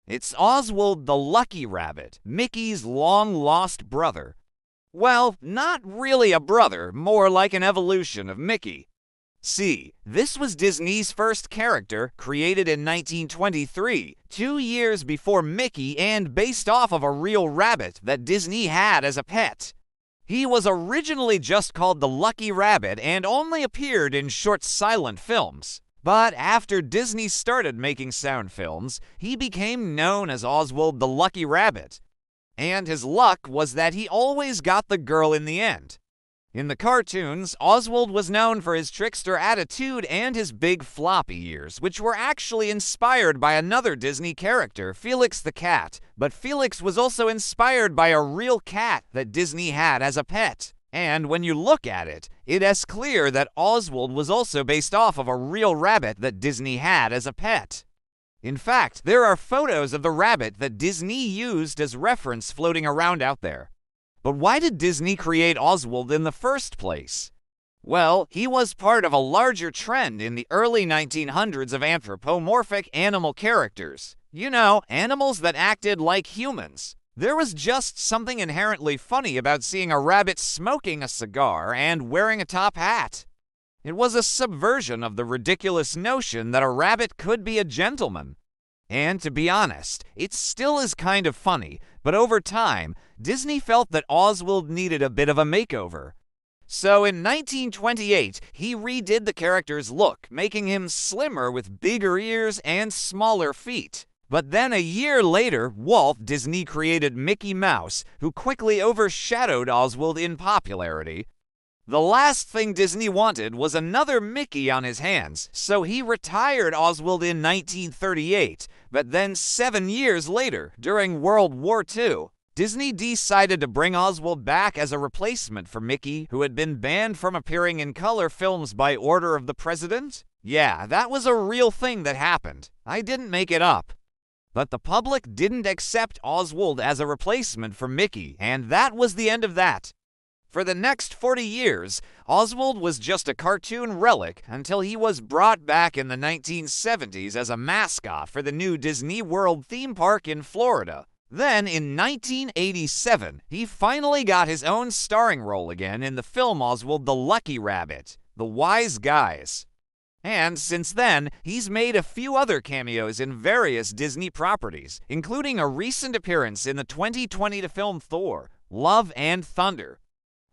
It's Oswald the Lucky Rabbit, Mickey's long-lost brother. Well, not really a brother, more like an evolution of Mickey. See, this was Disney's first character, created in 1923, 2 years before Mickey and based off of a real rabbit that Disney had as a pet. He was originally just called the Lucky Rabbit and only appeared in short silent films. But after Disney started making sound films, he became known as Oswald the Lucky Rabbit. And his luck was that he always got the girl in the end. In the cartoons, Oswald was known for his trickster attitude and his big floppy ears, which were actually inspired by another Disney character, Felix the Cat. But Felix was also inspired by a real cat that Disney had as a pet. And when you look at it, it's clear that Oswald was also based off of a real rabbit that Disney had as a pet. In fact, there are photos of the rabbit that Disney used as reference floating around out there. But why did Disney create Oswald in the first place? Well, he was part of a larger trend in the early 1900s of anthropomorphic animal characters. You know, animals that acted like humans. There was just something inherently funny about seeing a rabbit smoking a cigar and wearing a top hat. It was a subversion of the ridiculous notion that a rabbit could be a gentleman. And to be honest, it still is kind of funny, but over time, Disney felt that Oswald needed a bit of a makeover. So in 1928, he redid the character's look, making him slimmer with bigger ears and smaller feet. But then a year later, Walt Disney created Mickey Mouse, who quickly overshadowed Oswald in popularity. The last thing Disney wanted was another Mickey on his hands, so he retired Oswald in 1938. But then 7 years later, during World War II, Disney decided to bring Oswald back as a replacement for Mickey, who had been banned from appearing in color films by order of the president. Yeah, that was a real thing that happened. I didn't make it up. But the public didn't accept Oswald as a replacement for Mickey, and that was the end of that. For the next 40 years, Oswald was just a cartoon relic until he was brought back in the 1970s as a mascot for the new Disney World theme park in Florida. Then, in 1987, he finally got his own starring role again in the film Oswald the Lucky Rabbit, The Wise Guys. And since then, he's made a few other cameos in various Disney properties, including a recent appearance in the 2020 film Thor, Love and Thunder.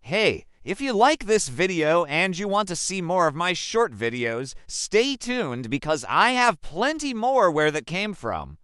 Hey, if you like this video and you want to see more of my short videos, stay tuned because I have plenty more where that came from.